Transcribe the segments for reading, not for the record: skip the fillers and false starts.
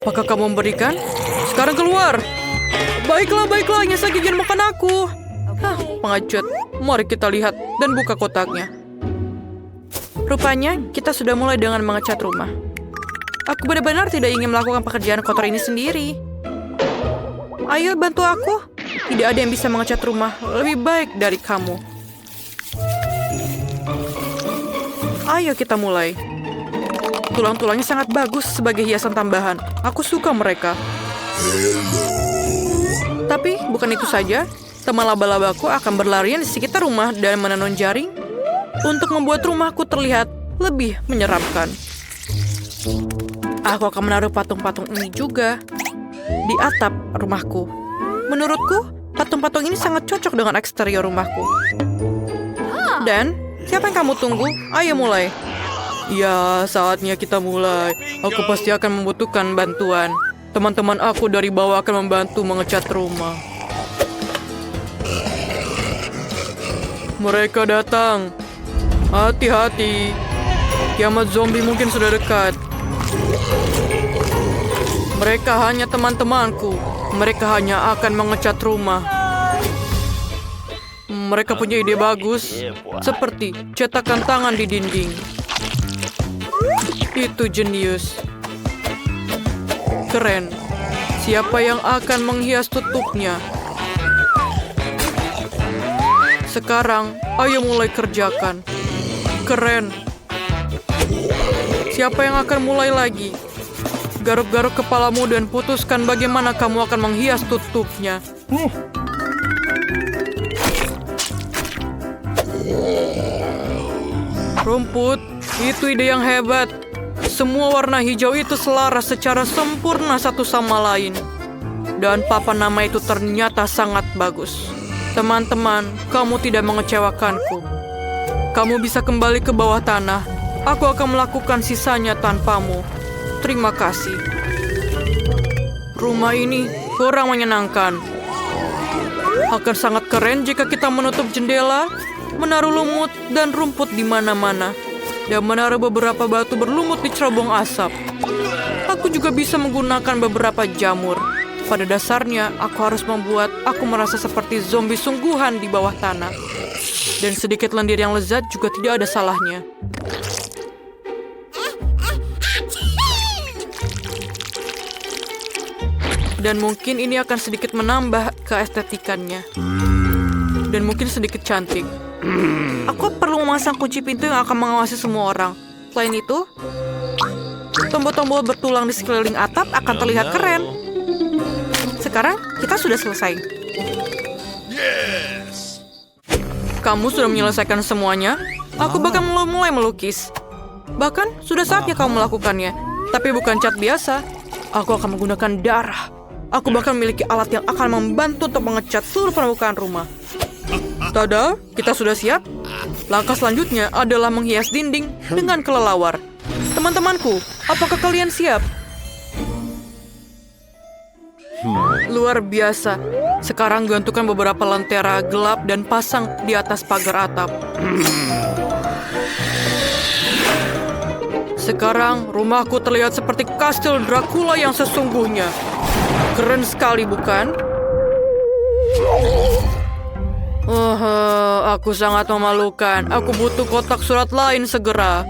Apakah kamu memberikan? Sekarang keluar. Baiklah, hanya saja jangan makan aku. Pengecut. Mari kita lihat dan buka kotaknya. Rupanya kita sudah mulai dengan mengecat rumah. Aku benar-benar tidak ingin melakukan pekerjaan kotor ini sendiri. Ayo bantu aku. Tidak ada yang bisa mengecat rumah lebih baik dari kamu. Ayo kita mulai. Tulang-tulangnya sangat bagus sebagai hiasan tambahan. Aku suka mereka. Tapi bukan itu saja. Teman laba-labaku akan berlarian di sekitar rumah dan menenun jaring untuk membuat rumahku terlihat lebih menyeramkan. Aku akan menaruh patung-patung ini juga di atap rumahku. Menurutku, patung-patung ini sangat cocok dengan eksterior rumahku. Dan, siapa yang kamu tunggu? Ayo mulai. Ya, saatnya kita mulai. Aku pasti akan membutuhkan bantuan. Teman-teman aku dari bawah akan membantu mengecat rumah. Mereka datang. Hati-hati. Kiamat zombie mungkin sudah dekat. Mereka hanya teman-temanku. Mereka hanya akan mengecat rumah. Mereka punya ide bagus. Seperti cetakan tangan di dinding. Itu jenius. Keren. Siapa yang akan menghias tutupnya? Sekarang, ayo mulai kerjakan. Keren. Siapa yang akan mulai lagi? Garuk-garuk kepalamu dan putuskan bagaimana kamu akan menghias tutupnya. Rumput, itu ide yang hebat. Semua warna hijau itu selaras secara sempurna satu sama lain. Dan papan nama itu ternyata sangat bagus. Teman-teman, kamu tidak mengecewakanku. Kamu bisa kembali ke bawah tanah. Aku akan melakukan sisanya tanpamu. Terima kasih. Rumah ini kurang menyenangkan. Akan sangat keren jika kita menutup jendela, menaruh lumut dan rumput di mana-mana, dan menaruh beberapa batu berlumut di cerobong asap. Aku juga bisa menggunakan beberapa jamur. Pada dasarnya, aku harus membuat aku merasa seperti zombie sungguhan di bawah tanah. Dan sedikit lendir yang lezat juga tidak ada salahnya. Dan mungkin ini akan sedikit menambah keestetikannya. Dan mungkin sedikit cantik. Aku perlu memasang kunci pintu yang akan mengawasi semua orang. Selain itu, tombol-tombol bertulang di sekeliling atap akan terlihat keren. Sekarang kita sudah selesai. Yes. Kamu sudah menyelesaikan semuanya? Aku bahkan mulai melukis. Bahkan sudah saatnya kamu melakukannya. Tapi bukan cat biasa. Aku akan menggunakan darah. Aku bahkan memiliki alat yang akan membantu untuk mengecat seluruh permukaan rumah. Tada, kita sudah siap. Langkah selanjutnya adalah menghias dinding dengan kelelawar. Teman-temanku, apakah kalian siap? Luar biasa. Sekarang gantungkan beberapa lentera gelap dan pasang di atas pagar atap. Sekarang rumahku terlihat seperti kastil Dracula yang sesungguhnya. Keren sekali, bukan? Aku sangat memalukan. Aku butuh kotak surat lain segera.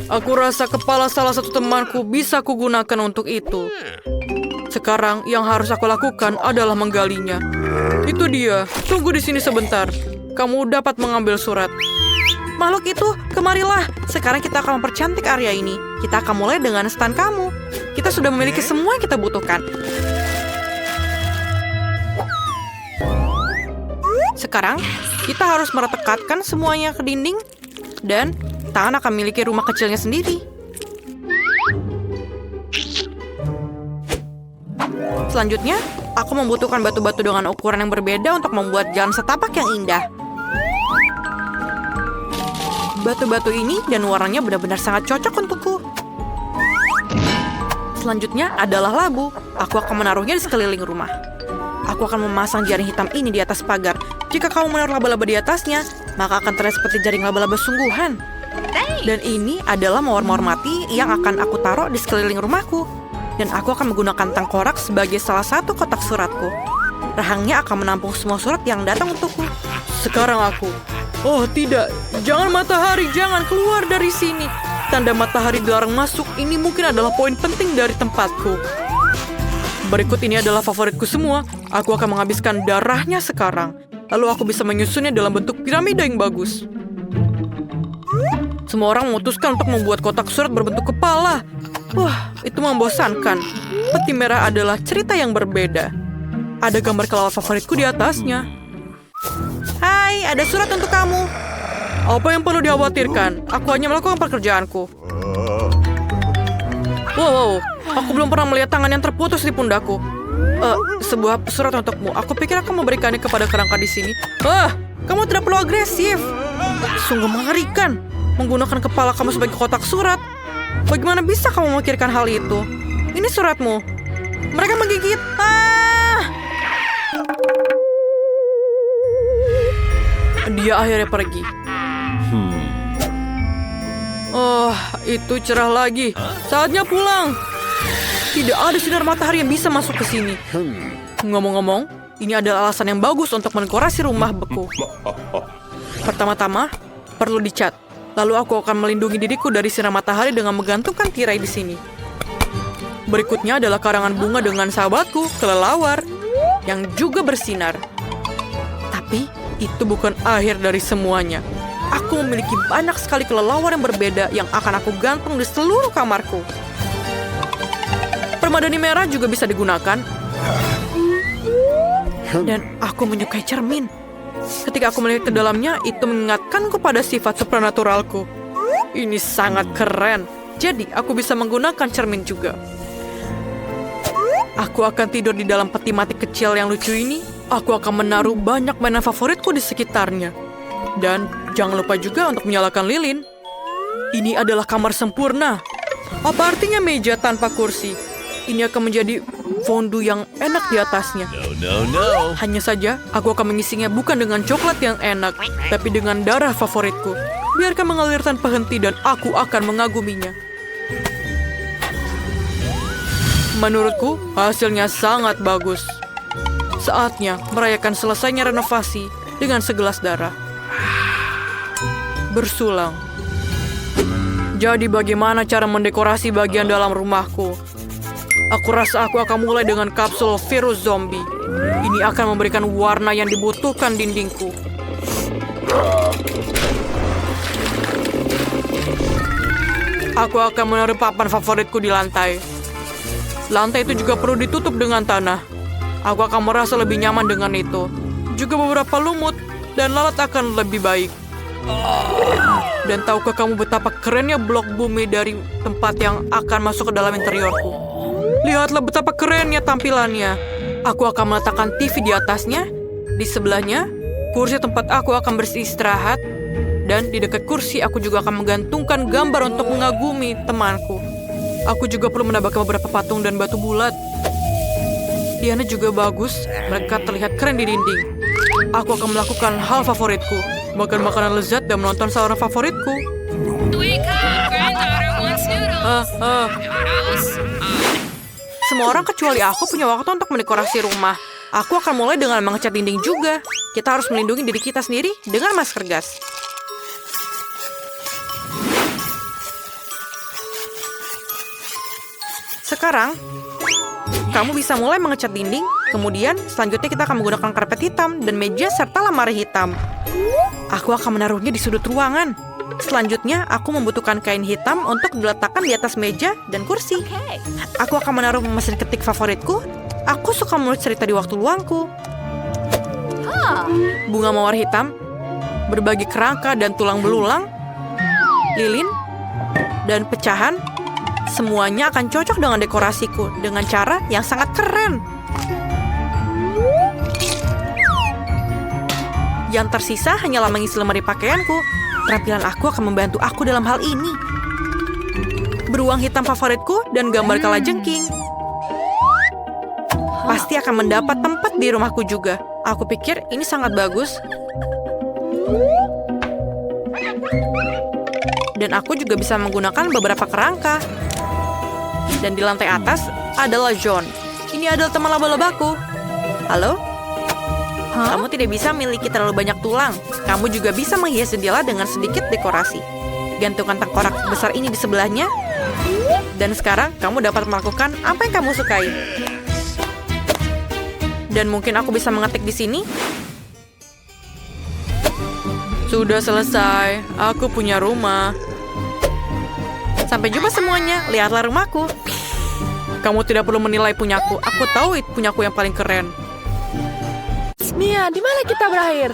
Aku rasa kepala salah satu temanku bisa kugunakan untuk itu. Sekarang yang harus aku lakukan adalah menggalinya. Itu dia. Tunggu di sini sebentar. Kamu dapat mengambil surat. Makhluk itu, kemarilah. Sekarang kita akan mempercantik area ini. Kita akan mulai dengan stand kamu. Kita sudah memiliki semua yang kita butuhkan. Sekarang, kita harus meretekatkan semuanya ke dinding. Dan tangan akan memiliki rumah kecilnya sendiri. Selanjutnya, aku membutuhkan batu-batu dengan ukuran yang berbeda untuk membuat jalan setapak yang indah. Batu-batu ini dan warnanya benar-benar sangat cocok untukku. Selanjutnya adalah labu. Aku akan menaruhnya di sekeliling rumah. Aku akan memasang jaring hitam ini di atas pagar. Jika kamu menaruh laba-laba di atasnya, maka akan terlihat seperti jaring laba-laba sungguhan. Dan ini adalah mawar-mawar mati yang akan aku taruh di sekeliling rumahku. Dan aku akan menggunakan tengkorak sebagai salah satu kotak suratku. Rahangnya akan menampung semua surat yang datang untukku. Sekarang aku... Oh tidak, jangan matahari, jangan keluar dari sini. Tanda matahari dilarang masuk, ini mungkin adalah poin penting dari tempatku. Berikut ini adalah favoritku semua. Aku akan menghabiskan darahnya sekarang. Lalu aku bisa menyusunnya dalam bentuk piramida yang bagus. Semua orang memutuskan untuk membuat kotak surat berbentuk kepala. Wah, itu membosankan. Peti merah adalah cerita yang berbeda. Ada gambar kelawar favoritku di atasnya. Hai, ada surat untuk kamu. Apa yang perlu dikhawatirkan? Aku hanya melakukan pekerjaanku. Wow, aku belum pernah melihat tangan yang terputus di pundakku. Sebuah surat untukmu. Aku pikir aku memberikannya kepada kerangka di sini. Kamu tidak perlu agresif. Sungguh mengerikan. Menggunakan kepala kamu sebagai kotak surat. Bagaimana bisa kamu memikirkan hal itu? Ini suratmu. Mereka menggigit. Dia akhirnya pergi. Oh, itu cerah lagi. Saatnya pulang. Tidak ada sinar matahari yang bisa masuk ke sini. Ngomong-ngomong, ini adalah alasan yang bagus untuk mendekorasi rumah beku. Pertama-tama, perlu dicat. Lalu aku akan melindungi diriku dari sinar matahari dengan menggantungkan tirai di sini. Berikutnya adalah karangan bunga dengan sahabatku, kelelawar, yang juga bersinar. Tapi, itu bukan akhir dari semuanya. Aku memiliki banyak sekali kelelawar yang berbeda yang akan aku gantung di seluruh kamarku. Permadani merah juga bisa digunakan. Dan aku menyukai cermin. Ketika aku melihat ke dalamnya, itu mengingatkanku pada sifat supranaturalku. Ini sangat keren. Jadi, aku bisa menggunakan cermin juga. Aku akan tidur di dalam peti mati kecil yang lucu ini. Aku akan menaruh banyak mainan favoritku di sekitarnya. Dan jangan lupa juga untuk menyalakan lilin. Ini adalah kamar sempurna. Apa artinya meja tanpa kursi? Ini akan menjadi fondue yang enak di atasnya. No. Hanya saja, aku akan mengisinya bukan dengan coklat yang enak, tapi dengan darah favoritku. Biarkan mengalir tanpa henti dan aku akan mengaguminya. Menurutku, hasilnya sangat bagus. Saatnya merayakan selesainya renovasi dengan segelas darah. Bersulang. Jadi bagaimana cara mendekorasi bagian dalam rumahku? Aku rasa aku akan mulai dengan kapsul virus zombie. Ini akan memberikan warna yang dibutuhkan dindingku. Aku akan menaruh papan favoritku di lantai. Lantai itu juga perlu ditutup dengan tanah. Aku akan merasa lebih nyaman dengan itu. Juga beberapa lumut dan lalat akan lebih baik. Dan tahukah kamu betapa kerennya blok bumi dari tempat yang akan masuk ke dalam interiorku? Lihatlah betapa kerennya tampilannya. Aku akan meletakkan TV di atasnya. Di sebelahnya, kursi tempat aku akan beristirahat. Dan di dekat kursi, aku juga akan menggantungkan gambar untuk mengagumi temanku. Aku juga perlu menambahkan beberapa patung dan batu bulat. Diana juga bagus. Mereka terlihat keren di dinding. Aku akan melakukan hal favoritku. Makan makanan lezat dan menonton saluran favoritku. Wake up, granddaughter wants noodles. Semua orang kecuali aku punya waktu untuk mendekorasi rumah. Aku akan mulai dengan mengecat dinding juga. Kita harus melindungi diri kita sendiri dengan masker gas. Sekarang, kamu bisa mulai mengecat dinding. Kemudian, selanjutnya kita akan menggunakan karpet hitam dan meja serta lemari hitam. Aku akan menaruhnya di sudut ruangan. Selanjutnya, aku membutuhkan kain hitam untuk diletakkan di atas meja dan kursi. Aku akan menaruh mesin ketik favoritku. Aku suka menulis cerita di waktu luangku. Bunga mawar hitam, berbagi kerangka dan tulang belulang, lilin, dan pecahan. Semuanya akan cocok dengan dekorasiku dengan cara yang sangat keren. Yang tersisa hanyalah mengisi lemari pakaianku. Keterampilan aku akan membantu aku dalam hal ini. Beruang hitam favoritku dan gambar kalajengking. Pasti akan mendapat tempat di rumahku juga. Aku pikir ini sangat bagus. Dan aku juga bisa menggunakan beberapa kerangka. Dan di lantai atas, adalah John. Ini adalah teman laba-labaku. Halo? Kamu tidak bisa memiliki terlalu banyak tulang. Kamu juga bisa menghias jendela dengan sedikit dekorasi. Gantungkan tengkorak besar ini di sebelahnya. Dan sekarang kamu dapat melakukan apa yang kamu sukai. Dan mungkin aku bisa mengetik di sini. Sudah selesai. Aku punya rumah. Sampai jumpa semuanya. Lihatlah rumahku. Kamu tidak perlu menilai punyaku. Aku tahu itu punyaku yang paling keren. Mia, di mana kita berakhir?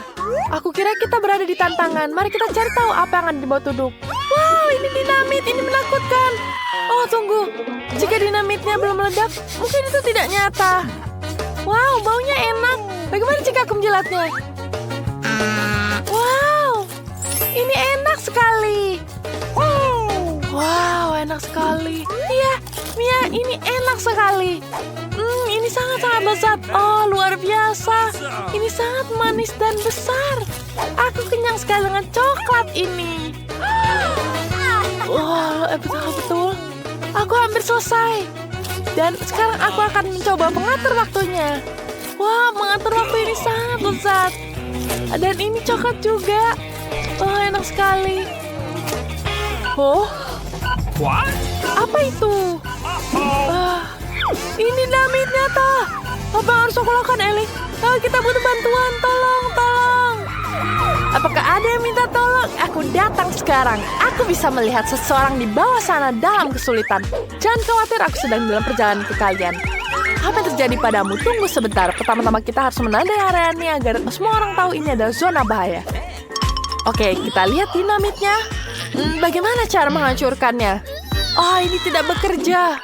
Aku kira kita berada di tantangan. Mari kita cari tahu apa yang ada di bawah tuduk. Wow, ini dinamit. Ini menakutkan. Oh, tunggu. Jika dinamitnya belum meledak, mungkin itu tidak nyata. Wow, baunya enak. Bagaimana jika aku menjilatnya? Wow, ini enak sekali. Wow, enak sekali. Iya, Mia, ini enak sekali. Ini sangat-sangat lezat. Oh, luar biasa. Ini sangat manis dan besar. Aku kenyang sekali dengan coklat ini. Wow, betul-betul. Aku hampir selesai. Dan sekarang aku akan mencoba mengatur waktunya. Wah, mengatur waktu ini sangat lezat. Dan ini coklat juga. Oh, enak sekali. Oh, apa itu? Ini dinamitnya, toh. Apa yang harus aku lakukan, Ellie? Kita butuh bantuan. Tolong. Apakah ada yang minta tolong? Aku datang sekarang. Aku bisa melihat seseorang di bawah sana dalam kesulitan. Jangan khawatir, aku sedang dalam perjalanan ke kalian. Apa yang terjadi padamu? Tunggu sebentar. Pertama-tama kita harus menandai area ini agar semua orang tahu ini adalah zona bahaya. Oke, kita lihat dinamitnya. Bagaimana cara menghancurkannya? Oh, ini tidak bekerja.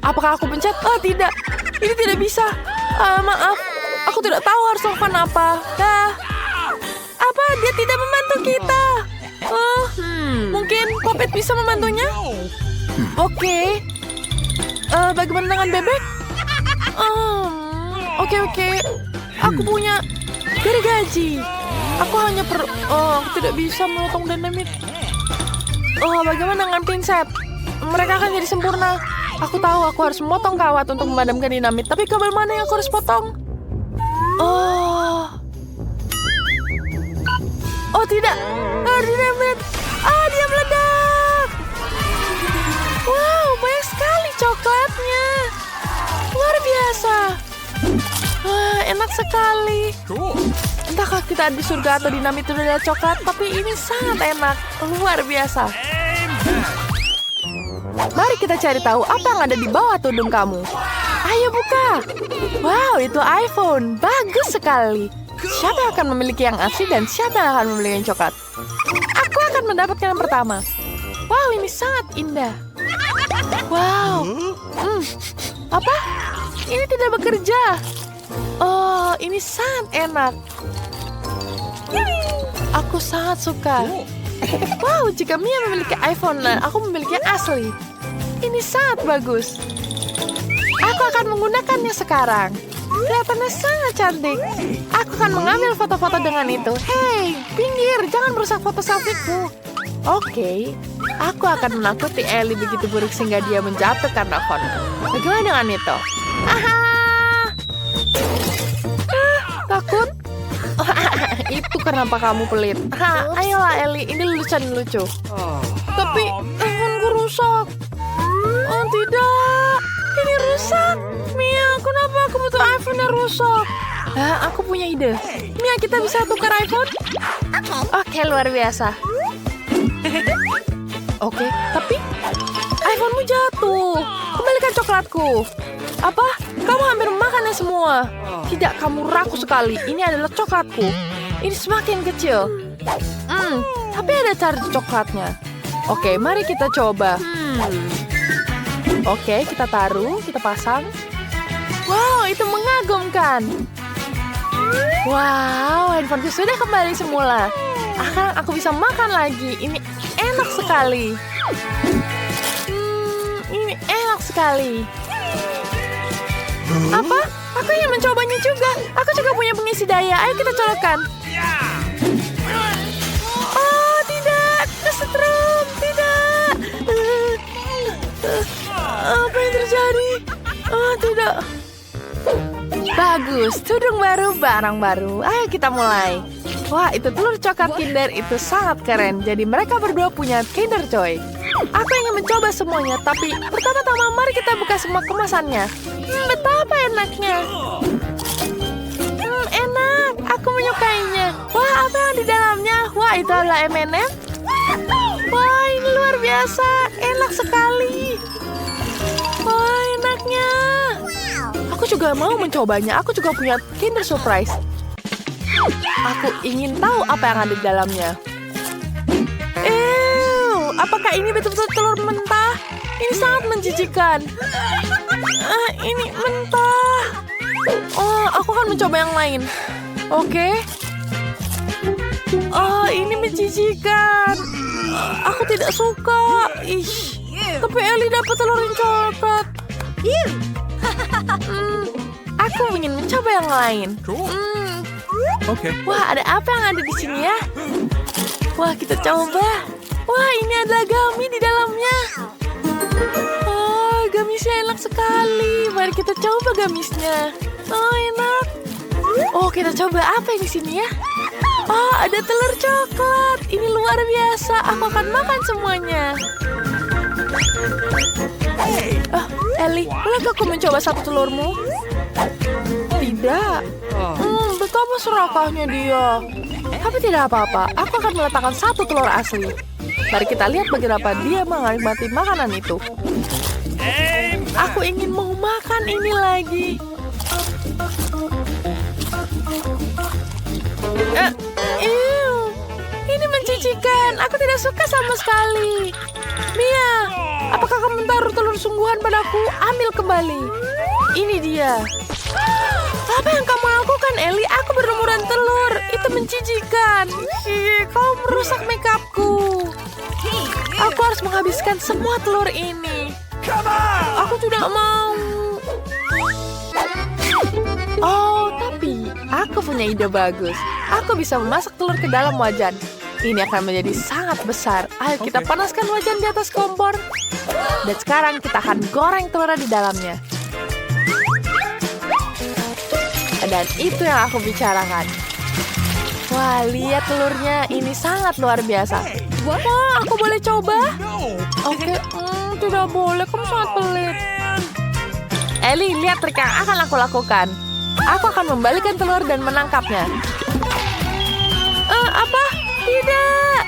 Apakah aku pencet? Oh, tidak. Ini tidak bisa. Maaf. Aku tidak tahu harus lakukan apa. Apa? Dia tidak membantu kita. Mungkin Puppet bisa membantunya? Oke. Bagaimana dengan bebek? Oke. Aku punya gergaji. Aku hanya aku tidak bisa memotong dinamit. Bagaimana dengan pinset? Mereka akan jadi sempurna. Aku tahu aku harus memotong kawat untuk memadamkan dinamit. Tapi kabel mana yang aku harus potong? Oh, tidak. Dinamit. Dia meledak. Wow, banyak sekali coklatnya. Luar biasa. Enak sekali. Entahkah kita di surga atau dinamit itu dari coklat, tapi ini sangat enak. Luar biasa. Mari kita cari tahu apa yang ada di bawah tudung kamu. Ayo buka. Wow, itu iPhone. Bagus sekali. Siapa yang akan memiliki yang asli dan siapa yang akan memiliki yang coklat? Aku akan mendapatkan yang pertama. Wow, ini sangat indah. Wow. Apa? Ini tidak bekerja. Oh, ini sangat enak. Aku sangat suka. Wow, jika Mia memiliki iPhone dan aku memiliki yang asli. Ini sangat bagus. Aku akan menggunakannya sekarang. Kelihatannya sangat cantik. Aku akan mengambil foto-foto dengan itu. Hei, pinggir, jangan merusak foto selfie-ku. Oke, aku akan menakuti Ellie begitu buruk sehingga dia menjatuhkan teleponku. Bagaimana dengan itu? Takut? Itu kenapa kamu pelit. Ayolah Ellie, ini lucu. Tapi handphoneku rusak. Oh tidak, ini rusak. Mia, kenapa aku butuh iPhone yang rusak? Aku punya ide. Mia, kita bisa tukar iPhone? Oke, luar biasa. Oke, tapi iPhone-mu jatuh. Kembalikan coklatku. Apa? Kamu hampir memakannya semua. Tidak, kamu rakus sekali. Ini adalah coklatku. Ini semakin kecil. Tapi ada cara coklatnya. Oke, mari kita coba. Oke, kita taruh, kita pasang. Wow, itu mengagumkan. Wow, handphoneku sudah kembali semula. Sekarang aku bisa makan lagi. Ini enak sekali. Ini enak sekali. Apa? Aku ingin mencobanya juga. Aku juga punya pengisi daya. Ayo kita colokkan. Oh, tidak. Kesetrum. Tidak. Apa yang terjadi? Oh, tidak. Bagus, tudung baru, barang baru. Ayo kita mulai. Wah, itu telur coklat Kinder itu sangat keren. Jadi mereka berdua punya Kinder Joy. Aku ingin mencoba semuanya, tapi pertama-tama mari kita buka semua kemasannya. Betapa enaknya. Enak, aku menyukainya. Wah, apa yang di dalamnya? Wah, itu adalah M&M. Wah, ini luar biasa. Enak sekali. Wah, enaknya. Aku juga mau mencobanya. Aku juga punya Kinder Surprise. Aku ingin tahu apa yang ada di dalamnya. Apakah ini betul-betul telur mentah? Ini sangat menjijikan. Ini mentah. Oh, aku akan mencoba yang lain. Oke. Oh, ini menjijikan. Aku tidak suka. Tapi Ellie dapat telur yang coklat. Aku ingin mencoba yang lain. Okay. Wah, ada apa yang ada di sini ya? Wah, kita coba. Wah, ini adalah gummy di dalamnya. Oh, gummisnya enak sekali. Mari kita coba gummisnya. Oh, enak. Oh, kita coba apa yang di sini ya? Oh, ada telur coklat. Ini luar biasa. Aku akan makan semuanya. Ellie, bolehkah aku mencoba satu telurmu? Tidak. Betapa serakahnya dia. Tapi tidak apa-apa. Aku akan meletakkan satu telur asli. Mari kita lihat bagaimana dia menikmati makanan itu. Aku ingin mau makan ini lagi. Ini menjijikan. Aku tidak suka sama sekali. Mia, apakah kamu taruh telur sungguhan padaku? Ambil kembali. Ini dia. Apa yang kamu lakukan, Ellie? Aku berlumuran telur. Itu menjijikan. Kau merusak makeupku. Aku harus menghabiskan semua telur ini. Aku tidak mau. Oh, tapi aku punya ide bagus. Aku bisa memasak telur ke dalam wajan. Ini akan menjadi sangat besar. Ayo kita panaskan wajan di atas kompor. Dan sekarang kita akan goreng telurnya di dalamnya. Dan itu yang aku bicarakan. Wah, lihat telurnya. Ini sangat luar biasa. Wah, aku boleh coba? Oke, tidak boleh. Kamu sangat pelit. Ellie, lihat trik yang akan aku lakukan. Aku akan membalikan telur dan menangkapnya. Apa? Tidak.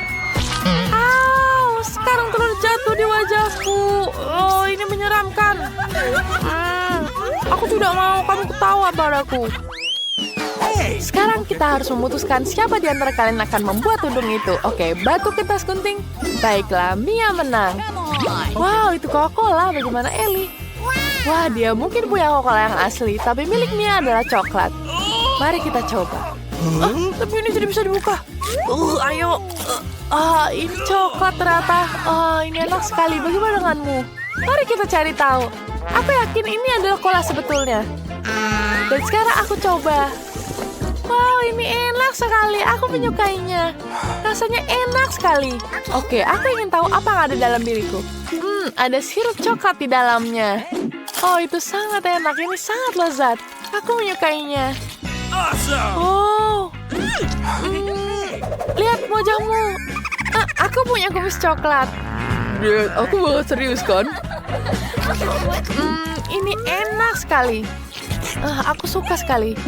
Sekarang telur jatuh di wajahku. Oh, ini menyeramkan. Aku tidak mau kamu ketawa padaku. Sekarang kita harus memutuskan siapa di antara kalian akan membuat tudung itu. Oke, batu kertas gunting. Baiklah, Mia menang. Wow, itu Coca-Cola. Bagaimana Ellie? Wah, dia mungkin punya Coca-Cola yang asli, tapi milik Mia adalah coklat. Mari kita coba. Tapi ini tidak bisa dibuka. Ayo. Ini coklat ternyata. Ini enak sekali. Bagaimana denganmu? Mari kita cari tahu. Aku yakin ini adalah cola sebetulnya. Dan sekarang aku coba. Wow, ini enak sekali. Aku menyukainya. Rasanya enak sekali. Oke, aku ingin tahu apa yang ada dalam diriku. Ada sirup coklat di dalamnya. Oh, itu sangat enak. Ini sangat lezat. Aku menyukainya. Oh. Lihat wajahmu. Aku punya kumis coklat. Aku banget serius kan? Ini enak sekali. Aku suka sekali.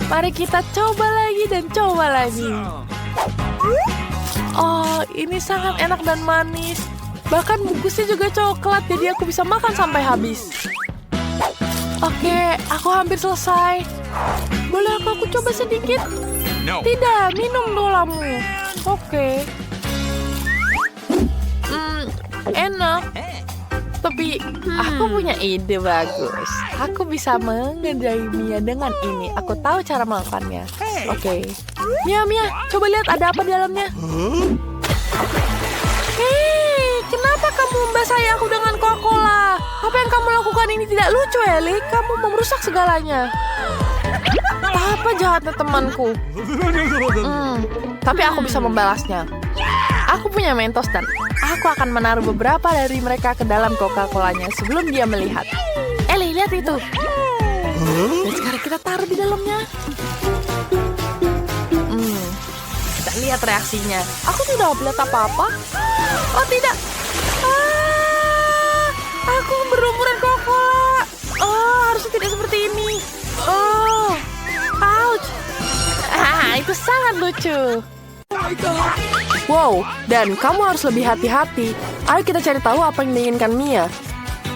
Mari kita coba lagi dan coba lagi. Oh, ini sangat enak dan manis. Bahkan bungkusnya juga coklat, jadi aku bisa makan sampai habis. Oke, aku hampir selesai. Boleh aku coba sedikit? No. Tidak, minum dolamu. Oke. Enak. Tapi aku punya ide bagus. Aku bisa mengerjai Mia dengan ini. Aku tahu cara melakukannya. Oke. Mia, coba lihat ada apa di dalamnya. Hei, kenapa kamu membasahi aku dengan Coca-Cola? Apa yang kamu lakukan ini tidak lucu, Ellie. Kamu mau merusak segalanya. Apa jahatnya temanku? Tapi aku bisa membalasnya. Aku punya Mentos dan aku akan menaruh beberapa dari mereka ke dalam Coca-Colanya sebelum dia melihat. Ellie, lihat lihat itu. Dan sekarang kita taruh di dalamnya. Kita lihat reaksinya. Aku tidak melihat apa-apa. Oh tidak. Aku berumuran Coca-Cola. Oh, harusnya tidak seperti ini. Oh, ouch. Itu sangat lucu. Wow, dan kamu harus lebih hati-hati. Ayo kita cari tahu apa yang diinginkan Mia.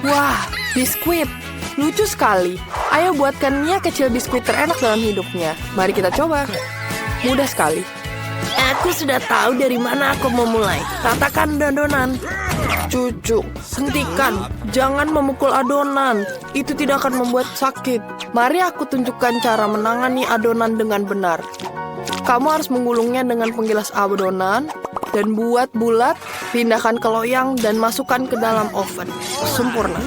Wah, biskuit. Lucu sekali. Ayo buatkan Mia kecil biskuit terenak dalam hidupnya. Mari kita coba. Mudah sekali. Aku sudah tahu dari mana aku mau mulai. Katakan adonan. Cucu, hentikan. Jangan memukul adonan. Itu tidak akan membuat sakit. Mari aku tunjukkan cara menangani adonan dengan benar. Kamu harus menggulungnya dengan penggilas adonan dan buat bulat, pindahkan ke loyang dan masukkan ke dalam oven. Sempurna.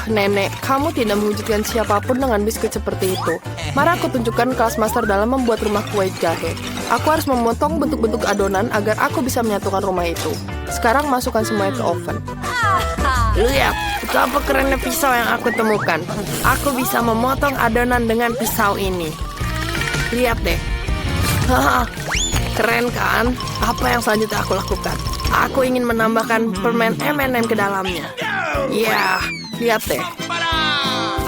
Nenek, kamu tidak mewujudkan siapapun dengan biskuit seperti itu. Mari aku tunjukkan kelas master dalam membuat rumah kue jahe. Aku harus memotong bentuk-bentuk adonan agar aku bisa menyatukan rumah itu. Sekarang masukkan semuanya ke oven. Lihat, betapa kerennya pisau yang aku temukan. Aku bisa memotong adonan dengan pisau ini. Lihat deh. Haha, keren kan? Apa yang selanjutnya aku lakukan? Aku ingin menambahkan permen M&M ke dalamnya. Ya, lihat deh.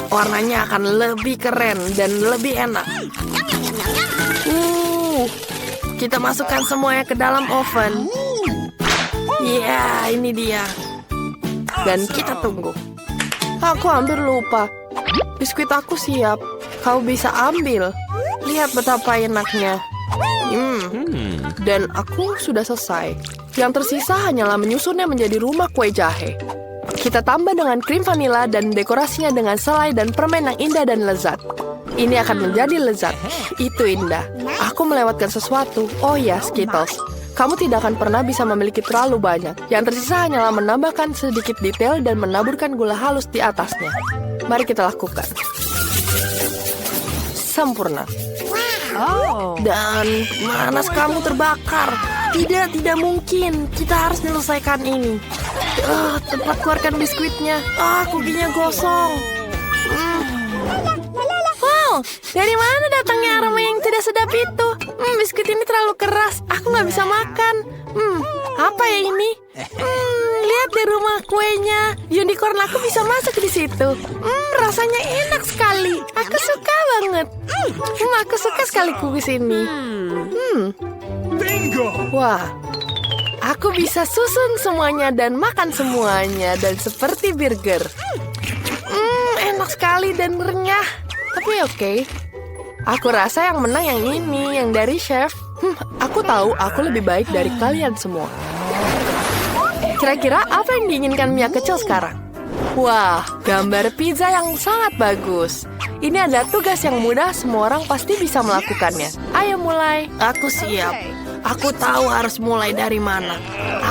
Warnanya akan lebih keren dan lebih enak. Kita masukkan semuanya ke dalam oven. Ya, ini dia. Dan kita tunggu. Aku hampir lupa. Biskuit aku siap. Kau bisa ambil. Lihat betapa enaknya. Dan aku sudah selesai. Yang tersisa hanyalah menyusunnya menjadi rumah kue jahe. Kita tambah dengan krim vanila dan dekorasinya dengan selai dan permen yang indah dan lezat. Ini akan menjadi lezat. Itu indah. Aku melewatkan sesuatu. Oh ya, Skittles. Kamu tidak akan pernah bisa memiliki terlalu banyak. Yang tersisa hanyalah menambahkan sedikit detail dan menaburkan gula halus di atasnya. Mari kita lakukan. Sempurna. Dan manas kamu terbakar. Tidak mungkin. Kita harus menyelesaikan ini. Cepat keluarkan biskuitnya. Kukinya gosong. Wow, dari mana datangnya aroma yang tidak sedap itu? Biskuit ini terlalu keras. Aku nggak bisa makan. Apa ya ini? Lihat di rumah kuenya. Unicorn aku bisa masuk di situ. Rasanya enak sekali. Aku suka banget. Aku suka sekali kukus ini. Bingo! Wah, aku bisa susun semuanya dan makan semuanya. Dan seperti burger. Enak sekali dan renyah. Tapi oke. Aku rasa yang menang yang ini, yang dari chef. Aku tahu aku lebih baik dari kalian semua. Kira-kira apa yang diinginkan Mia kecil sekarang? Wah, gambar pizza yang sangat bagus. Ini adalah tugas yang mudah, semua orang pasti bisa melakukannya. Ayo mulai. Aku siap. Aku tahu harus mulai dari mana.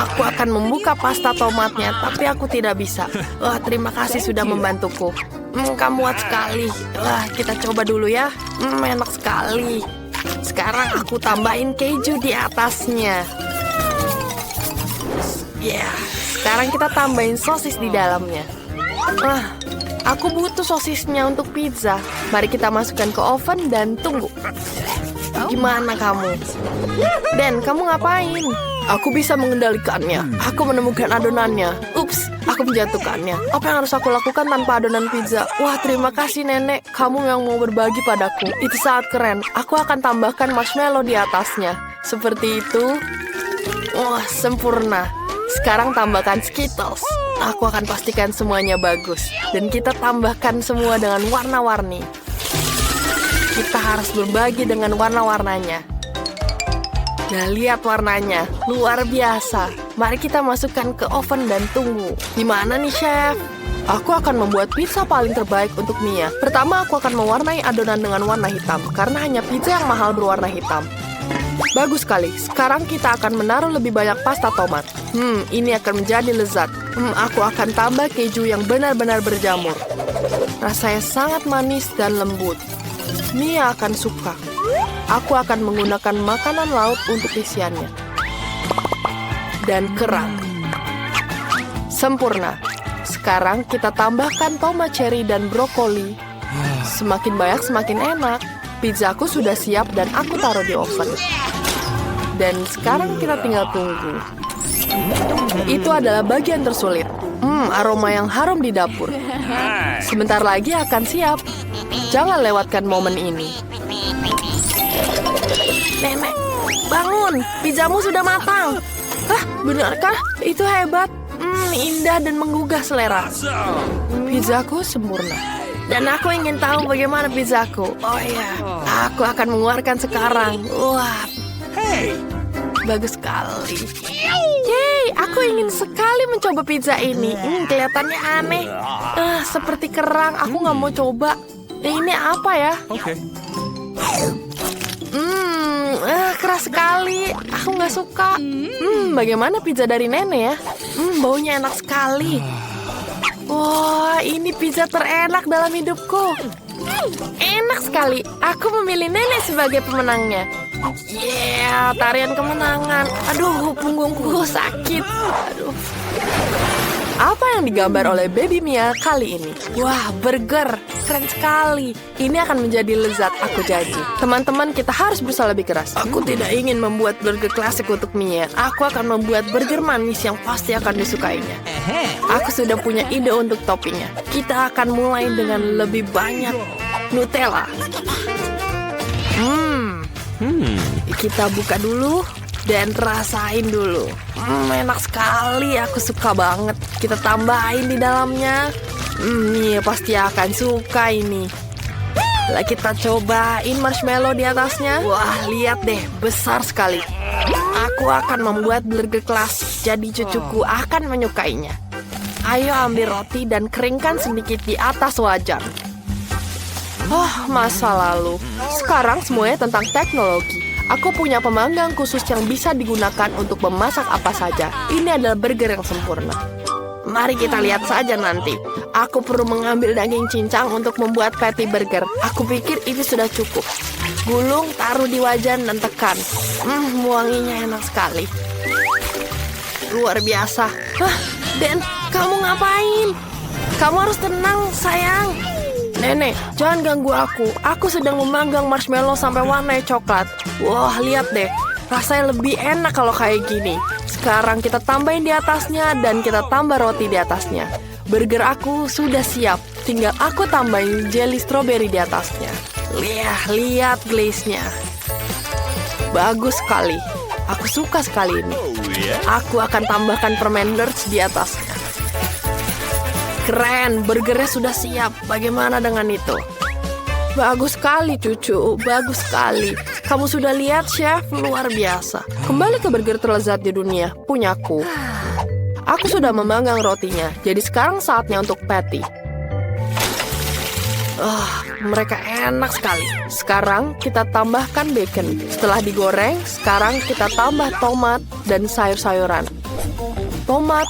Aku akan membuka pasta tomatnya, tapi aku tidak bisa. Wah, terima kasih sudah membantuku. Kamu kuat sekali. Wah, kita coba dulu ya. Enak sekali. Sekarang aku tambahin keju di atasnya. Ya, sekarang kita tambahin sosis di dalamnya. Aku butuh sosisnya untuk pizza. Mari kita masukkan ke oven dan tunggu. Gimana kamu? Dan kamu ngapain? Aku bisa mengendalikannya. Aku menemukan adonannya. Ups, aku menjatuhkannya. Apa yang harus aku lakukan tanpa adonan pizza? Wah, terima kasih nenek. Kamu yang mau berbagi padaku. Itu sangat keren. Aku akan tambahkan marshmallow di atasnya. Seperti itu. Wah, sempurna. Sekarang tambahkan Skittles. Aku akan pastikan semuanya bagus. Dan kita tambahkan semua dengan warna-warni. Kita harus berbagi dengan warna-warnanya. Nah, lihat warnanya. Luar biasa. Mari kita masukkan ke oven dan tunggu. Gimana nih, Chef? Aku akan membuat pizza paling terbaik untuk Mia. Pertama, aku akan mewarnai adonan dengan warna hitam. Karena hanya pizza yang mahal berwarna hitam. Bagus sekali. Sekarang kita akan menaruh lebih banyak pasta tomat. Ini akan menjadi lezat. Aku akan tambah keju yang benar-benar berjamur. Rasanya sangat manis dan lembut. Mia akan suka. Aku akan menggunakan makanan laut untuk isiannya. Dan kerang. Sempurna. Sekarang kita tambahkan tomat cherry dan brokoli. Semakin banyak semakin enak. Pizzaku sudah siap dan aku taruh di oven. Dan sekarang kita tinggal tunggu. Itu adalah bagian tersulit. Aroma yang harum di dapur. Sebentar lagi akan siap. Jangan lewatkan momen ini. Nenek, bangun. Pizzamu sudah matang. Hah, benarkah? Itu hebat. Indah dan menggugah selera. Pizzaku sempurna. Dan aku ingin tahu bagaimana pizzaku. Oh iya, aku akan mengeluarkan sekarang. Wah, bagus sekali. Yeay, aku ingin sekali mencoba pizza ini. Kelihatannya aneh. Seperti kerang, aku nggak mau coba. Ini apa ya? Okay. Keras sekali. Aku nggak suka. Bagaimana pizza dari nenek ya? Baunya enak sekali. Wah, ini pizza terenak dalam hidupku. Enak sekali. Aku memilih nenek sebagai pemenangnya. Yeah, tarian kemenangan. Aduh, punggungku sakit. Aduh. Apa yang digambar oleh Baby Mia kali ini? Wah, burger. Keren sekali. Ini akan menjadi lezat, aku janji. Teman-teman, kita harus berusaha lebih keras. Aku tidak ingin membuat burger klasik untuk Mia. Aku akan membuat burger manis yang pasti akan disukainya. Aku sudah punya ide untuk toppingnya. Kita akan mulai dengan lebih banyak Nutella. Kita buka dulu dan rasain dulu. Enak sekali, aku suka banget. Kita tambahin di dalamnya. Nih pasti akan suka ini. Lah kita cobain marshmallow di atasnya. Wah, lihat deh, besar sekali. Aku akan membuat burger klasik, jadi cucuku akan menyukainya. Ayo ambil roti dan keringkan sedikit di atas wajan. Oh, masa lalu. Sekarang semuanya tentang teknologi. Aku punya pemanggang khusus yang bisa digunakan untuk memasak apa saja. Ini adalah burger yang sempurna. Mari kita lihat saja nanti. Aku perlu mengambil daging cincang untuk membuat patty burger. Aku pikir itu sudah cukup. Gulung, taruh di wajan dan tekan. Wanginya enak sekali. Luar biasa. Dan kamu ngapain? Kamu harus tenang, sayang. Nenek, jangan ganggu aku. Aku sedang memanggang marshmallow sampai warnanya coklat. Wah, lihat deh. Rasanya lebih enak kalau kayak gini. Sekarang kita tambahin di atasnya dan kita tambah roti di atasnya. Burger aku sudah siap. Tinggal aku tambahin jelly strawberry di atasnya. Lihat glaze-nya. Bagus sekali. Aku suka sekali ini. Aku akan tambahkan permen Lurch di atasnya. Keren, burgernya sudah siap. Bagaimana dengan itu? Bagus sekali, cucu. Bagus sekali. Kamu sudah lihat, chef? Luar biasa. Kembali ke burger terlezat di dunia. Punyaku. Aku sudah memanggang rotinya. Jadi sekarang saatnya untuk patty. Mereka enak sekali. Sekarang kita tambahkan bacon. Setelah digoreng, sekarang kita tambah tomat dan sayur-sayuran. Tomat,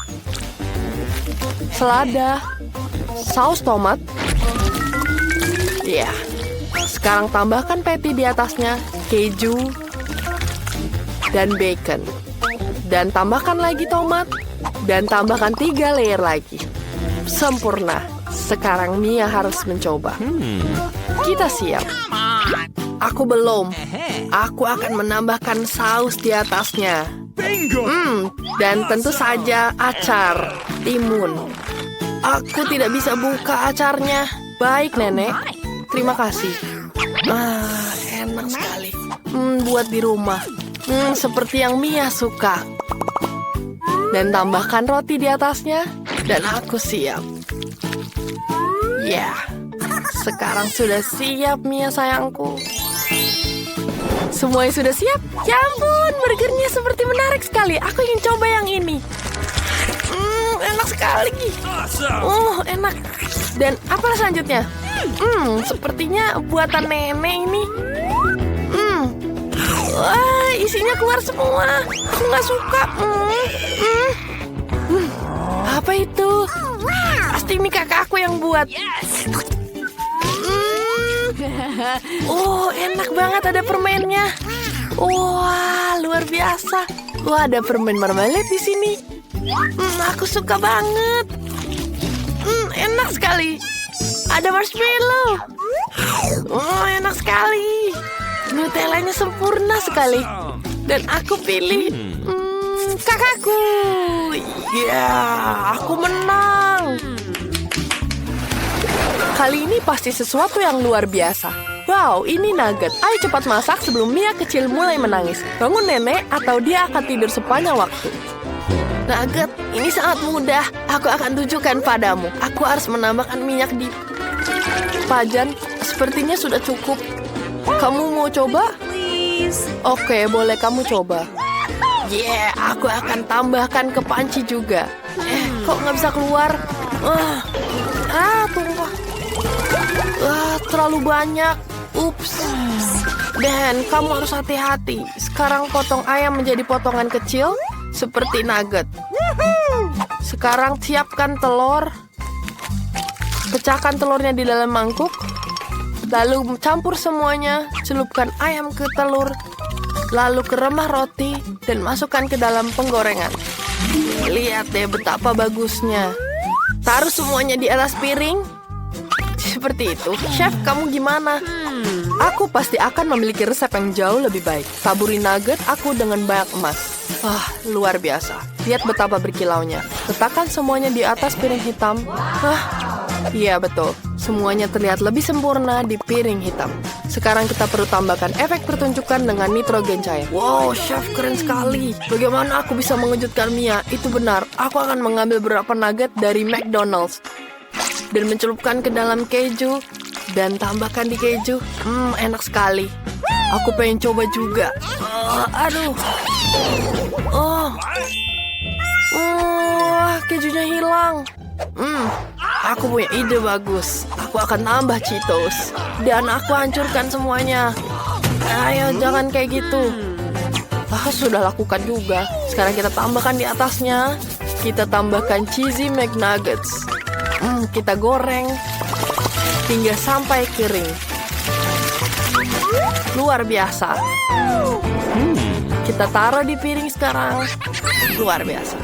selada, saus tomat. Ya. Sekarang tambahkan patty di atasnya, keju, dan bacon. Dan tambahkan lagi tomat, dan tambahkan 3 layer lagi. Sempurna. Sekarang Mia harus mencoba. Kita siap. Aku belum. Aku akan menambahkan saus di atasnya. Dan tentu saja acar, timun. Aku tidak bisa buka acarnya. Baik, Nenek. Terima kasih. Enak sekali. Buat di rumah. Seperti yang Mia suka. Dan tambahkan roti di atasnya. Dan aku siap. Ya, sekarang sudah siap, Mia sayangku. Semuanya sudah siap? Ya ampun, burgernya seperti menarik sekali. Aku ingin coba yang ini. Enak sekali. Enak. Dan apa selanjutnya? Sepertinya buatan nenek ini. Wah, isinya keluar semua. Aku nggak suka. Apa itu? Pasti ini kakak aku yang buat. Enak banget, ada permennya. Wah, luar biasa. Wah, ada permen marmalade di sini. Aku suka banget. Enak sekali. Ada marshmallow. Oh, enak sekali. Nutellanya sempurna sekali. Dan aku pilih kakakku. Ya, aku menang. Kali ini pasti sesuatu yang luar biasa. Wow, ini nugget. Ayo cepat masak sebelum Mia kecil mulai menangis. Bangun nenek atau dia akan tidur sepanjang waktu. Nugget, ini sangat mudah. Aku akan tunjukkan padamu. Aku harus menambahkan minyak di pajan. Sepertinya sudah cukup. Kamu mau coba? Oke, boleh kamu coba. Aku akan tambahkan ke panci juga. Kok nggak bisa keluar? Tumpah. Terlalu banyak. Ups. Dan kamu harus hati-hati. Sekarang potong ayam menjadi potongan kecil seperti nugget. Sekarang siapkan telur. Pecahkan telurnya di dalam mangkuk. Lalu campur semuanya. Celupkan ayam ke telur. Lalu ke remah roti dan masukkan ke dalam penggorengan. Lihat deh betapa bagusnya. Taruh semuanya di atas piring. Seperti itu. Chef, kamu gimana? Aku pasti akan memiliki resep yang jauh lebih baik. Taburi nugget aku dengan banyak emas. Luar biasa. Lihat betapa berkilaunya. Letakkan semuanya di atas piring hitam. Iya betul. Semuanya terlihat lebih sempurna di piring hitam. Sekarang kita perlu tambahkan efek pertunjukan dengan nitrogen cair. Wow, chef keren sekali. Bagaimana aku bisa mengejutkan Mia? Itu benar. Aku akan mengambil beberapa nugget dari McDonald's dan mencelupkan ke dalam keju dan tambahkan di keju. Enak sekali. Aku pengen coba juga. Kejunya hilang. Aku punya ide bagus. Aku akan tambah Cheetos dan aku hancurkan semuanya. Ayo, jangan kayak gitu. Sudah lakukan juga. Sekarang kita tambahkan di atasnya. Kita tambahkan cheesy McNuggets. Kita goreng hingga sampai kering. Luar biasa. Kita taruh di piring sekarang. Luar biasa.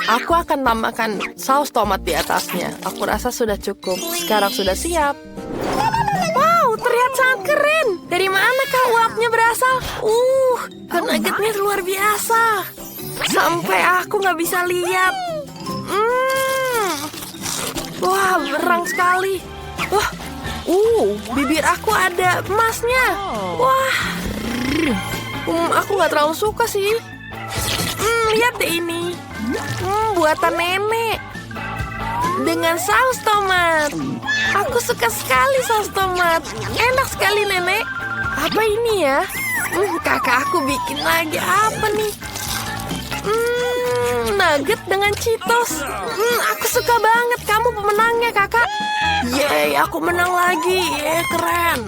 Aku akan tambahkan saus tomat di atasnya. Aku rasa sudah cukup. Sekarang sudah siap. Wow, terlihat sangat keren. Dari mana kah uapnya berasal? Nuggetnya luar biasa. Sampai aku nggak bisa lihat. Wah, berang sekali. Bibir aku ada emasnya. Wah, aku nggak terlalu suka sih. Lihat deh ini. Buatan nenek dengan saus tomat. Aku suka sekali saus tomat. Enak sekali nenek. Apa ini ya? Kakak aku bikin lagi apa nih? Nugget dengan Cheetos. Aku suka banget. Kamu pemenangnya kakak. Yeay, aku menang lagi. Keren.